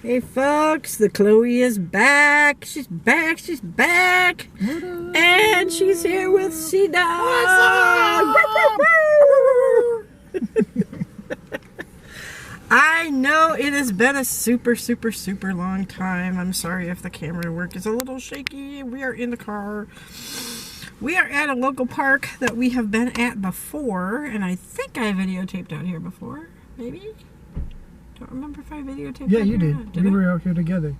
Hey folks, the Chloe is back. She's back. She's back. And she's here with C-Dog. I know it has been a super long time. I'm sorry if the camera work is a little shaky. We are in the car. We are at a local park that we have been at before, and I think I videotaped out here before. Maybe? Don't remember if I videotaped. Yeah, you did. We were out here together.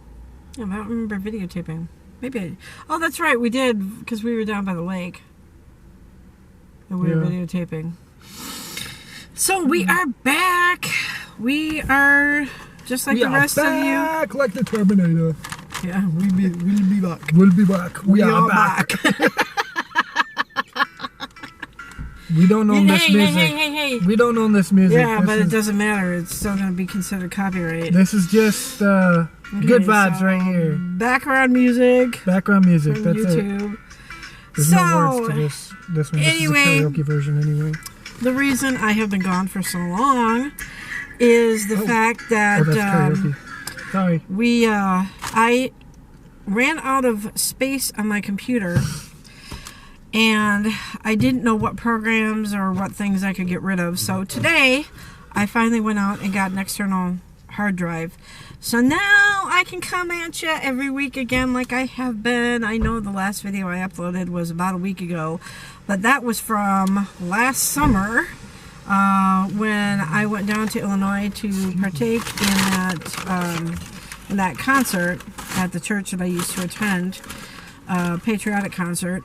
Yeah, I don't remember videotaping. Maybe oh, that's right, we did, because we were down by the lake. And we were videotaping. So we are back. We are just like the rest of you. Back like the Terminator. Yeah, we'll be back. We'll be back. We are back. We don't own this music. Hey. We don't own this music. Yeah, but it doesn't matter. It's still going to be considered copyright. This is just good vibes right here. Background music. Background music. That's YouTube. it. There's no words to this one. Anyway, this is a karaoke version anyway. The reason I have been gone for so long is the fact that that's karaoke. Sorry. I ran out of space on my computer. And I didn't know what programs or what things I could get rid of. So today, I finally went out and got an external hard drive. So now I can come at you every week again like I have been. I know the last video I uploaded was about a week ago. But that was from last summer when I went down to Illinois to partake in that concert at the church that I used to attend, patriotic concert.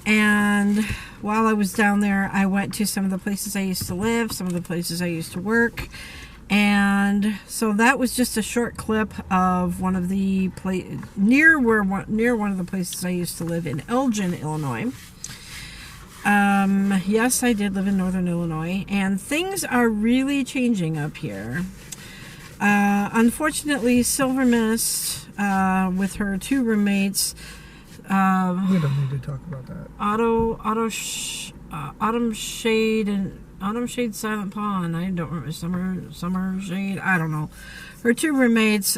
And while I was down there, I went to some of the places I used to live, some of the places I used to work. And so that was just a short clip of one of the near one of the places I used to live in Elgin, Illinois. Yes, I did live in northern Illinois, and things are really changing up here. Unfortunately, Silver Mist, with her two roommates, we don't need to talk about that. Autumn Shade Silent Pond. I don't remember. Summer Shade. I don't know. Her two roommates.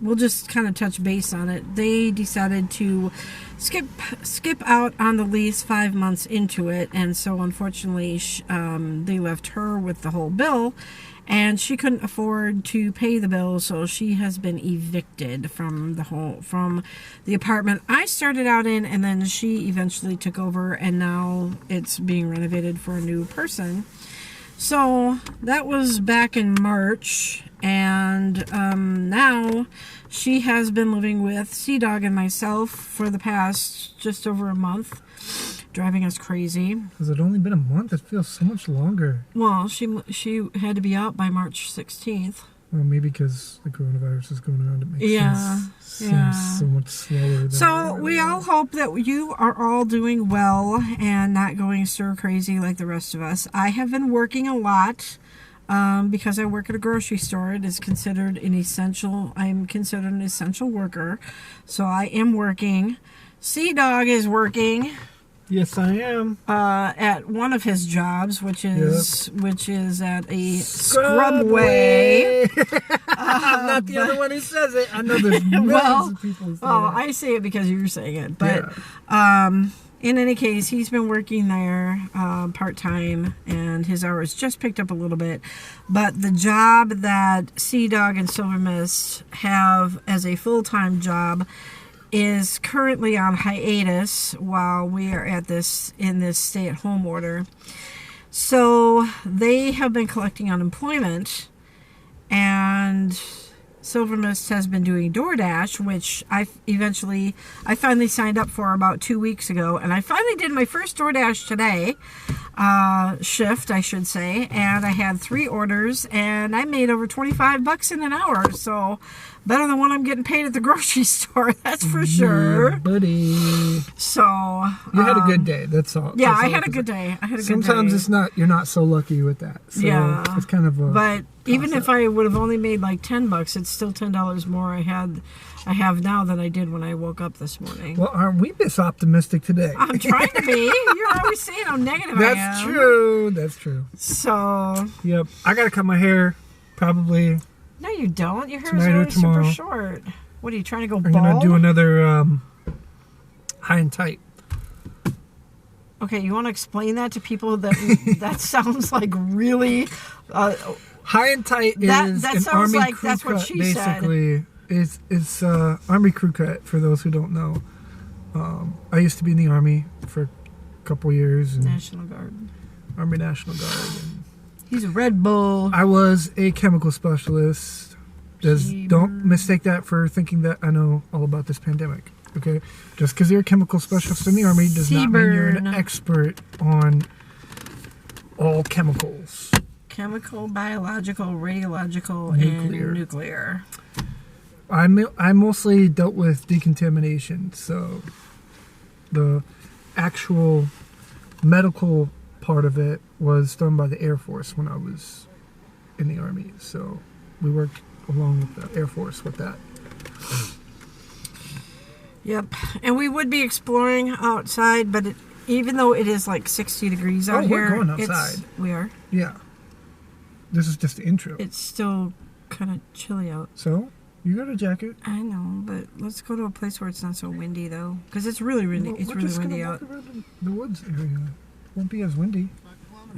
We'll just kind of touch base on it. They decided to skip out on the lease 5 months into it, and so unfortunately, they left her with the whole bill. And she couldn't afford to pay the bill, so she has been evicted from the apartment I started out in, and then she eventually took over, and now it's being renovated for a new person. So that was back in March, and now she has been living with C-Dog and myself for the past just over a month. Driving us crazy. Has it only been a month? It feels so much longer. Well, she had to be out by March 16th. Well, maybe because the coronavirus is going around, it makes sense. Yeah. Seems so much slower. So we all hope that you are all doing well and not going stir crazy like the rest of us. I have been working a lot because I work at a grocery store. It is considered an essential. I'm considered an essential worker, so I am working. C-Dog is working. Yes, I am. At one of his jobs, which is at a Scrubway. I'm not the other one who says it. I know there's millions of people who say that. I say it because you're saying it. But in any case, he's been working there part-time, and his hours just picked up a little bit. But the job that C-Dog and Silver Mist have as a full-time job is currently on hiatus while we are in this stay-at-home order. So they have been collecting unemployment, and Silver Mist has been doing DoorDash, which I finally signed up for about 2 weeks ago, and I finally did my first DoorDash today, shift I should say, and I had 3 orders, and I made over $25 in an hour, so better than what I'm getting paid at the grocery store, that's for sure. Yeah, buddy. So you had a good day. That's all. Yeah, I had a good day. Sometimes it's not. You're not so lucky with that. So yeah, it's kind of a. But even if I would have only made like $10, it's still $10 more I have now than I did when I woke up this morning. Well, aren't we this optimistic today? I'm trying to be. You're always saying how negative I am. That's true. That's true. So. Yep. I gotta cut my hair probably No, you don't. Your hair Tonight is or really tomorrow. super short. What are you trying to go I'm bald? gonna do another high and tight. Okay, you want to explain that to people that that sounds like really. High and tight That is sounds an army like crew that's what cut. she said. Basically, it's army crew cut. For those who don't know, I used to be in the army for a couple years. And National Guard. Army National Guard. And He's a Red Bull. I was a chemical specialist. Don't mistake that for thinking that I know all about this pandemic. Okay, just because you're a chemical specialist in the army does not mean you're an expert on all chemicals. Chemical, biological, radiological, Nuclear. and nuclear. I mostly dealt with decontamination, so the actual medical part of it was done by the Air Force when I was in the Army. So we worked along with the Air Force with that. Yep, and we would be exploring outside, but even though it is like 60 degrees out here, we're going outside. We are. Yeah. This is just the intro. It's still kind of chilly out. So, you got a jacket. I know, but let's go to a place where it's not so windy, though, because it's really windy. Well, it's we're really just windy gonna out. walk around the woods area. Won't be as windy.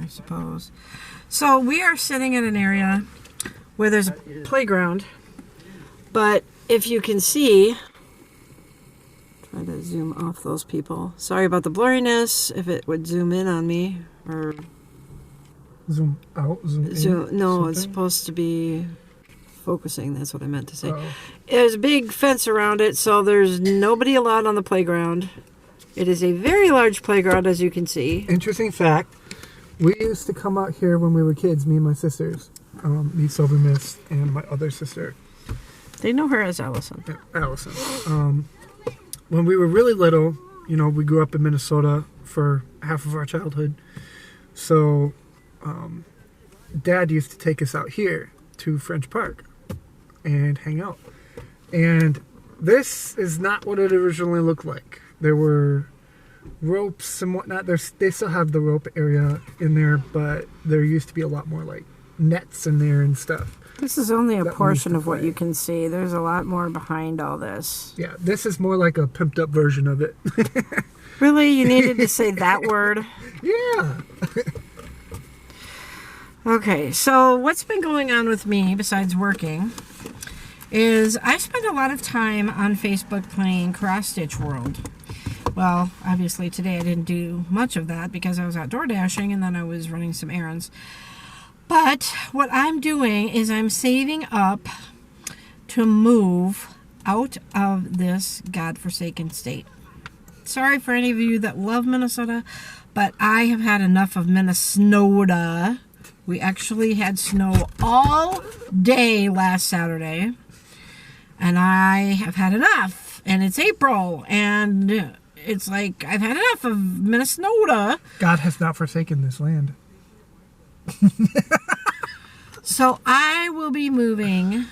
I suppose. So we are sitting in an area where there's a playground, but if you can see, try to zoom off those people. Sorry about the blurriness. If it would zoom in on me, or Zoom out, zoom in. no, it's something? supposed to be focusing. That's what I meant to say. Uh-oh. There's a big fence around it, so there's nobody allowed on the playground. It is a very large playground, as you can see. Interesting fact. We used to come out here when we were kids, me and my sisters. Me, Silver Mist, and my other sister, They know her as Allison. Allison. When we were really little, we grew up in Minnesota for half of our childhood. So, Dad used to take us out here to French Park and hang out. And this is not what it originally looked like. There were ropes and whatnot. They still have the rope area in there, but there used to be a lot more like nets in there and stuff. This is only a That we portion used of to what play. you can see. There's a lot more behind all this. Yeah, this is more like a pimped up version of it. Really? You needed to say that word? Yeah. Okay, so what's been going on with me besides working is I spend a lot of time on Facebook playing Cross Stitch World. Well, obviously today I didn't do much of that because I was out door dashing and then I was running some errands. But what I'm doing is I'm saving up to move out of this godforsaken state. Sorry for any of you that love Minnesota, but I have had enough of Minnesota. We actually had snow all day last Saturday, and I have had enough. And it's April, and it's like I've had enough of Minnesota. God has not forsaken this land. So I will be moving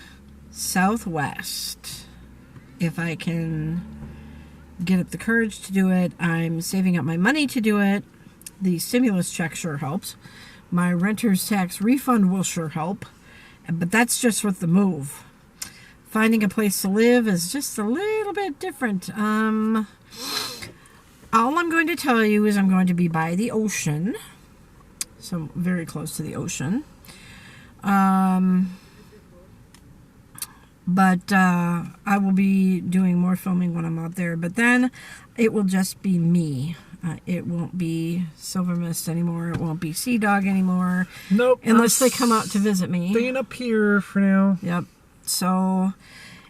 southwest if I can get up the courage to do it. I'm saving up my money to do it. The stimulus check sure helps. My renter's tax refund will sure help. But that's just with the move. Finding a place to live is just a little bit different. All I'm going to tell you is I'm going to be by the ocean. So very close to the ocean. But I will be doing more filming when I'm out there. But then it will just be me. It won't be Silver Mist anymore. It won't be Sea Dog anymore. Nope. Unless they come out to visit me. Staying up here for now. Yep. So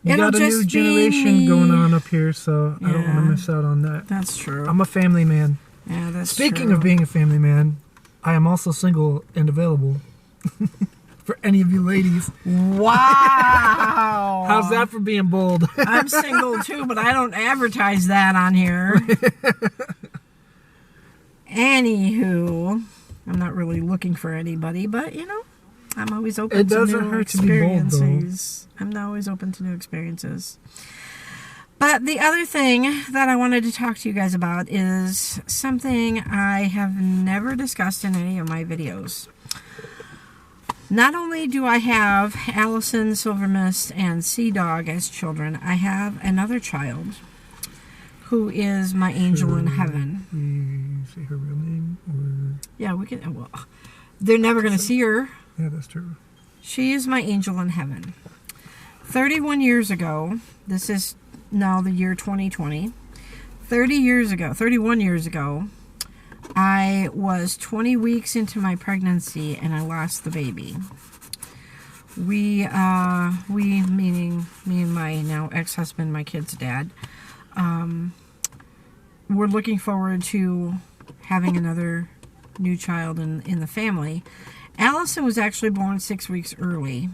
You it'll got a just new be generation me. going on up here, so I don't want to Yeah. miss out on that. That's true. I'm a family man. Yeah, that's Speaking true. of being a family man, I am also single and available for any of you ladies. Wow. How's that for being bold? I'm single too, but I don't advertise that on here. Anywho, I'm not really looking for anybody, but I'm always open It to doesn't new hurt to be bold, though. experiences. I'm always open to new experiences. But the other thing that I wanted to talk to you guys about is something I have never discussed in any of my videos. Not only do I have Allison, Silver Mist, and Sea Dog as children, I have another child who is my angel in heaven. We say her real name? Or... Yeah, we can. Well, they're never going to see her. Yeah, that's true. She is my angel in heaven. 31 years ago, this is now the year 2020. 31 years ago, I was 20 weeks into my pregnancy and I lost the baby. We meaning me and my now ex-husband, my kid's dad, we're looking forward to having another new child in the family. Allison was actually born 6 weeks early,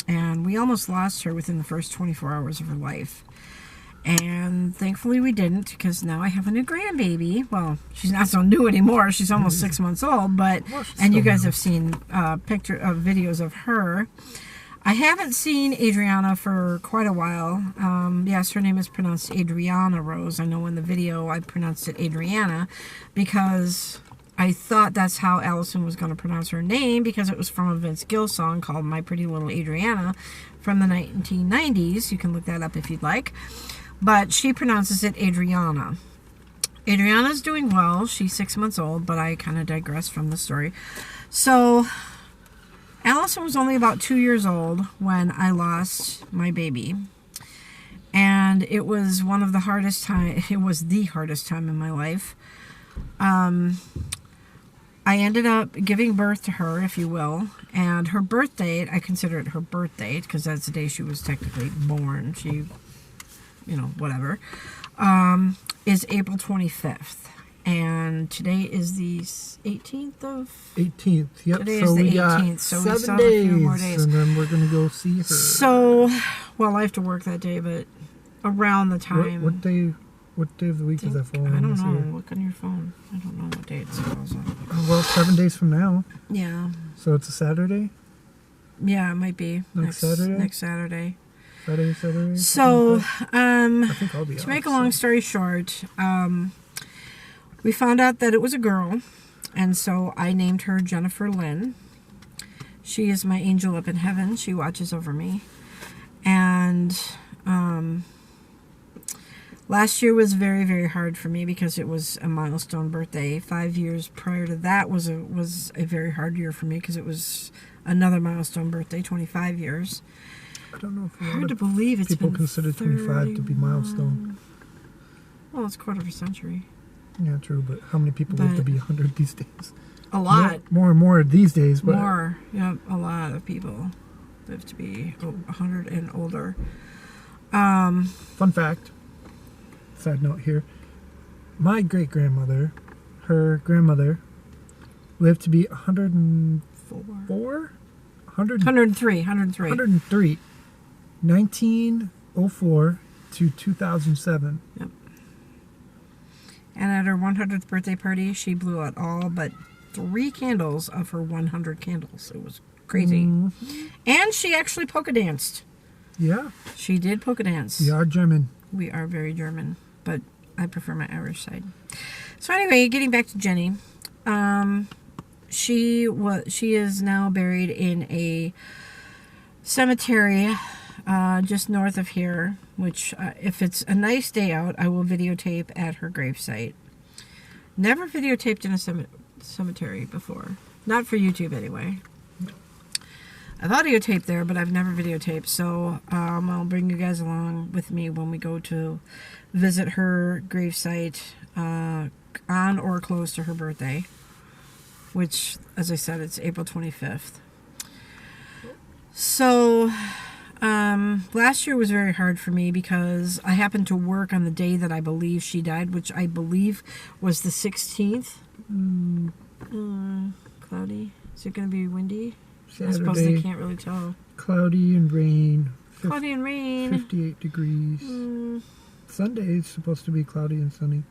and we almost lost her within the first 24 hours of her life. And thankfully we didn't, because now I have a new grandbaby. Well, she's not so new anymore. She's almost 6 months old, but and you guys have seen videos of her. I haven't seen Adriana for quite a while. Yes, her name is pronounced Adriana Rose. I know in the video I pronounced it Adriana because I thought that's how Allison was going to pronounce her name, because it was from a Vince Gill song called My Pretty Little Adriana from the 1990s. You can look that up if you'd like. But she pronounces it Adriana. Adriana's doing well. She's 6 months old, but I kind of digress from the story. So Allison was only about 2 years old when I lost my baby. And it was one of the hardest time. It was the hardest time in my life. I ended up giving birth to her, if you will, and her birth date, I consider it her birth date because that's the day she was technically born. She, whatever, is April 25th. And today is the 18th of... 18th, yep. Today so is the we 18th, got so 7 we still days, have a few more days. And then we're going to go see her. So, well, I have to work that day, but around the time... What day of the week does that fall on? I don't know. Look on your phone. I don't know what date it falls on. Well, 7 days from now. Yeah. So it's a Saturday? Yeah, it might be. Next Saturday? Next Saturday. Saturday? So, I think I'll be to off, make a long story short, we found out that it was a girl, and so I named her Jennifer Lynn. She is my angel up in heaven. She watches over me. And last year was very, very hard for me because it was a milestone birthday. 5 years prior to that was a very hard year for me because it was another milestone birthday, 25 years. I don't know if hard to believe it's people been consider 25 to be milestone. Well, it's quarter of a century. Yeah, true, but how many people live to be 100 these days? A lot. More and more these days. But more. Yeah, a lot of people live to be 100 and older. Fun fact, side note here, my great-grandmother, her grandmother, lived to be 104? 103. 1904 to 2007. Yep. And at her 100th birthday party, she blew out all but 3 candles of her 100 candles. It was crazy. Mm-hmm. And she actually polka danced. Yeah. She did polka dance. We are German. We are very German, but I prefer my Irish side. So anyway, getting back to Jenny, she is now buried in a cemetery just north of here, which if it's a nice day out, I will videotape at her gravesite. Never videotaped in a cemetery before. Not for YouTube anyway. I've audiotaped there, but I've never videotaped, so I'll bring you guys along with me when we go to visit her gravesite on or close to her birthday, which, as I said, it's April 25th. So, last year was very hard for me because I happened to work on the day that I believe she died, which I believe was the 16th. Cloudy. Is it going to be windy? Saturday, I suppose they can't really tell. Cloudy and rain. 58 degrees. Sunday is supposed to be cloudy and sunny.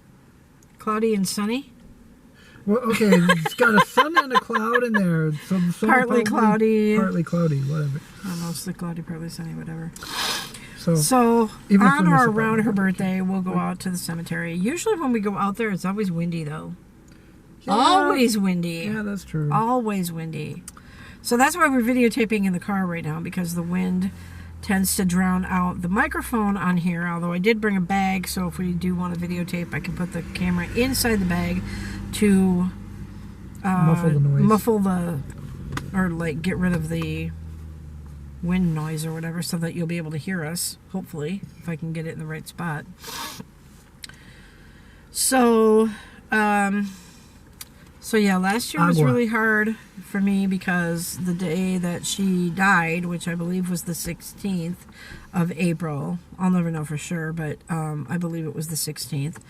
Cloudy and sunny? Well, okay, it's got a sun and a cloud in there. So partly cloudy. Partly cloudy, whatever. Mostly cloudy, partly sunny, whatever. So on or around her birthday, we'll go out to the cemetery. Usually when we go out there, it's always windy, though. Yeah. Always windy. Yeah, that's true. Always windy. So that's why we're videotaping in the car right now, because the wind tends to drown out the microphone on here, although I did bring a bag, so if we do want to videotape, I can put the camera inside the bag to muffle the noise. Or like get rid of the wind noise or whatever, so that you'll be able to hear us, hopefully, if I can get it in the right spot. So, yeah, last year was really hard for me because the day that she died, which I believe was the 16th of April, I'll never know for sure, but I believe it was the 16th.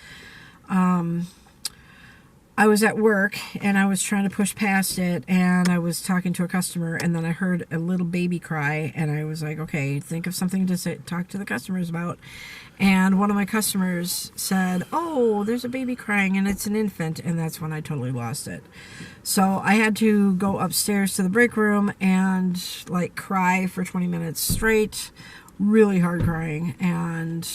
I was at work and I was trying to push past it, and I was talking to a customer, and then I heard a little baby cry, and I was like, okay, think of something to talk to the customers about. And one of my customers said, oh, there's a baby crying and it's an infant, and that's when I totally lost it. So I had to go upstairs to the break room and like cry for 20 minutes straight, really hard crying. And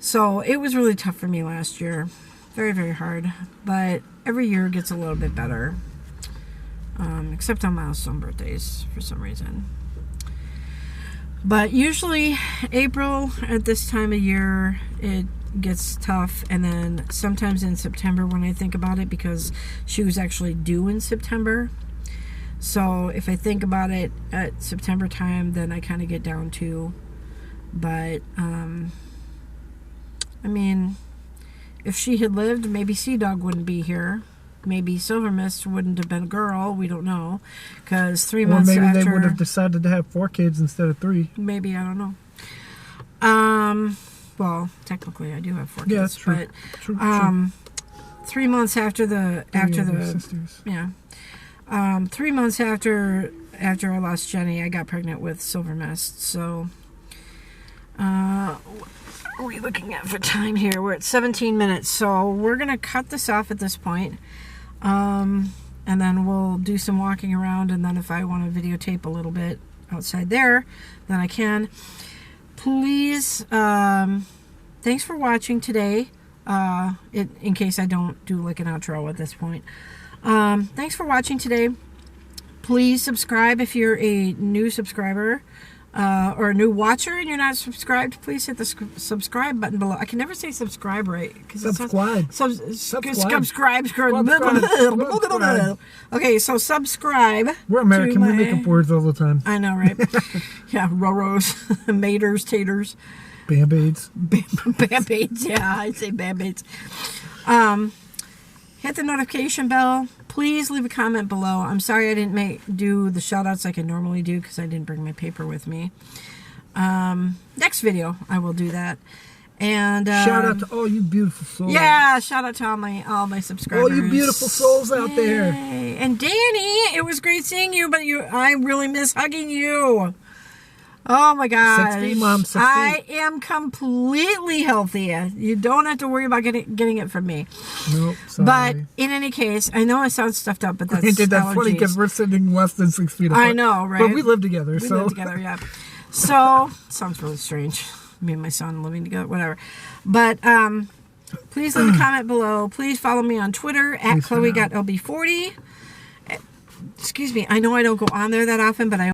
so it was really tough for me last year. Very, very hard, but every year gets a little bit better, except on milestone birthdays for some reason. But usually April at this time of year, it gets tough, and then sometimes in September when I think about it, because she was actually due in September. So if I think about it at September time, then I kind of get down too. But, I mean, if she had lived, maybe Sea Dog wouldn't be here. Maybe Silver Mist wouldn't have been a girl. We don't know. Because 3 months after... Or maybe they would have decided to have 4 kids instead of 3. Maybe, I don't know. Well, technically I do have 4 kids. Yeah, that's true. But, true. 3 months after the... sisters. Yeah. 3 months after I lost Jenny, I got pregnant with Silver Mist. So... what are we looking at for time here? We're at 17 minutes, so we're going to cut this off at this point. And then we'll do some walking around, and then if I want to videotape a little bit outside there, then I can. Please, thanks for watching today, in case I don't do like an outro at this point. Thanks for watching today. Please subscribe if you're a new subscriber. Or a new watcher and you're not subscribed, please hit the subscribe button below. I can never say subscribe right. Subscribe. Subscribe. Okay, so subscribe. We're American. We make up words all the time. I know, right? Yeah, Roros, maters, taters. Band-aids. Band-aids, yeah, I say band-aids. Hit the notification bell. Please leave a comment below. I'm sorry I didn't do the shout outs like I normally do because I didn't bring my paper with me. Next video I will do that. And shout out to all you beautiful souls. Yeah, shout out to all my subscribers. All you beautiful souls out there. And Danny, it was great seeing you, but I really miss hugging you. Oh my God. 6 feet, Mom. 6 feet. I am completely healthy. You don't have to worry about getting it from me. Nope, sorry. But in any case, I know I sound stuffed up, but that's that's funny because we're sitting less than 6 feet apart. I know, right? But we live together, We live together, yeah. So, sounds really strange. Me and my son living together, whatever. But, please leave a comment below. Please follow me on Twitter at Chloe.lb40. Excuse me, I know I don't go on there that often, but I